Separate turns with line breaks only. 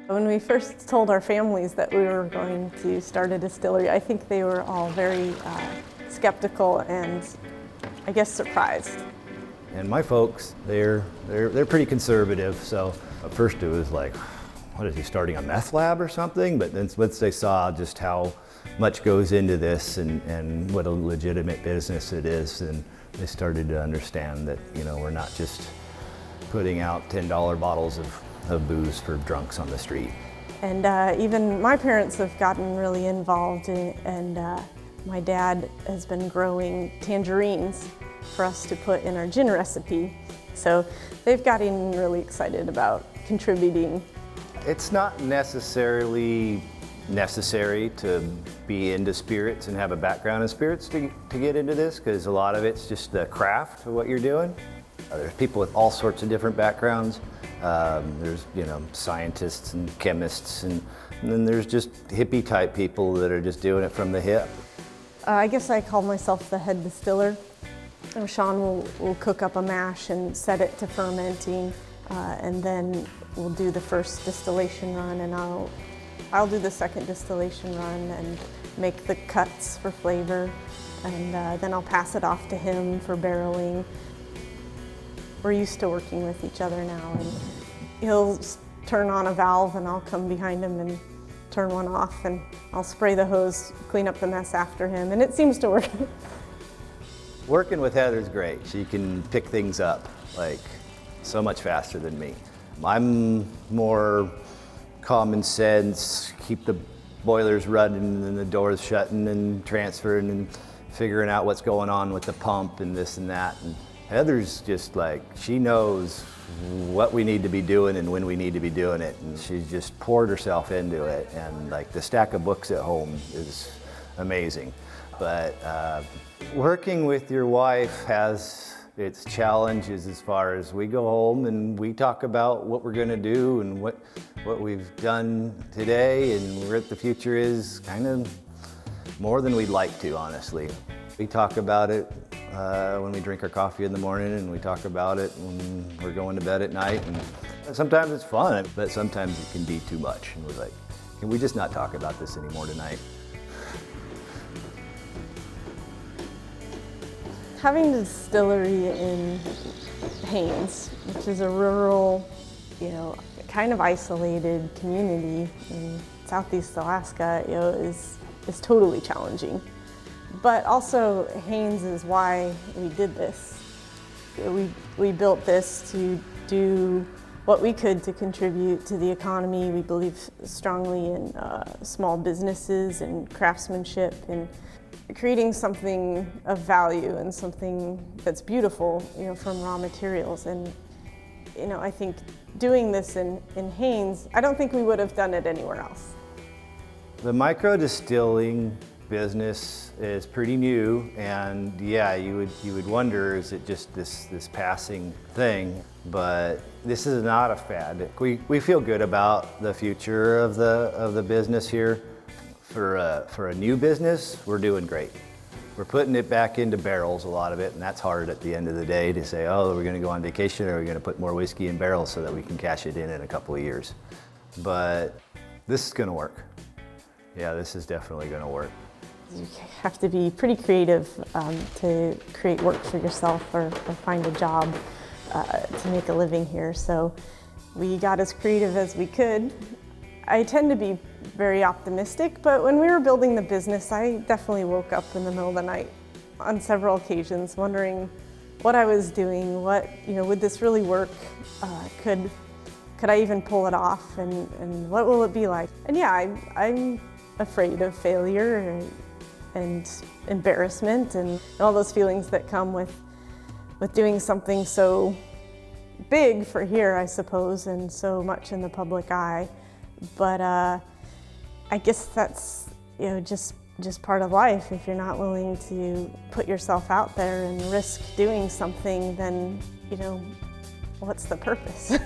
When we first told our families that we were going to start a distillery, I think they were all very skeptical and, I guess, surprised.
And my folks, they're pretty conservative, so at first it was like, what is he, starting a meth lab or something? But then once they saw just how much goes into this and what a legitimate business it is, and they started to understand that, you know, we're not just putting out $10 bottles of booze for drunks on the street.
And even my parents have gotten really involved and my dad has been growing tangerines for us to put in our gin recipe. So they've gotten really excited about contributing.
It's not necessarily necessary to be into spirits and have a background in spirits to get into this, because a lot of it's just the craft of what you're doing. There's people with all sorts of different backgrounds. There's, you know, scientists and chemists, and then there's just hippie type people that are just doing it from the hip.
I guess I call myself the head distiller. Sean will cook up a mash and set it to fermenting, and then we'll do the first distillation run, and I'll do the second distillation run and make the cuts for flavor, and then I'll pass it off to him for barreling. We're used to working with each other now, and he'll turn on a valve and I'll come behind him and turn one off, and I'll spray the hose, clean up the mess after him, and it seems to work.
Working with Heather's great. She can pick things up like so much faster than me. I'm more common sense, keep the boilers running and the doors shutting and transferring and figuring out what's going on with the pump and this and that. And Heather's just like, she knows what we need to be doing and when we need to be doing it, and she's just poured herself into it, and like the stack of books at home is amazing. But working with your wife has its challenges as far as we go home and we talk about what we're going to do and what we've done today and where the future is, kind of more than we'd like to, honestly. We talk about it when we drink our coffee in the morning, and we talk about it when we're going to bed at night. And sometimes it's fun, but sometimes it can be too much. And we're like, can we just not talk about this anymore tonight?
Having a distillery in Haines, which is a rural, you know, kind of isolated community in Southeast Alaska, you know, is totally challenging. But also, Haines is why we did this. We built this to do what we could to contribute to the economy. We believe strongly in small businesses and craftsmanship and creating something of value and something that's beautiful, you know, from raw materials. And, you know, I think doing this in Haines, I don't think we would have done it anywhere else.
The micro distilling business is pretty new, and yeah, you would wonder, is it just this passing thing? But this is not a fad. We feel good about the future of the business here. For a new business, we're doing great. We're putting it back into barrels, a lot of it, and that's hard at the end of the day to say, oh, we're gonna go on vacation, or we're gonna put more whiskey in barrels so that we can cash it in a couple of years. But this is gonna work. Yeah, this is definitely gonna work.
You have to be pretty creative to create work for yourself or find a job to make a living here. So we got as creative as we could. I tend to be very optimistic, but when we were building the business, I definitely woke up in the middle of the night on several occasions wondering what I was doing, would this really work? Could I even pull it off, and what will it be like? And yeah, I'm afraid of failure and embarrassment and all those feelings that come with doing something so big for here, I suppose, and so much in the public eye. But I guess that's, you know, just part of life. If you're not willing to put yourself out there and risk doing something, then, you know, what's the purpose?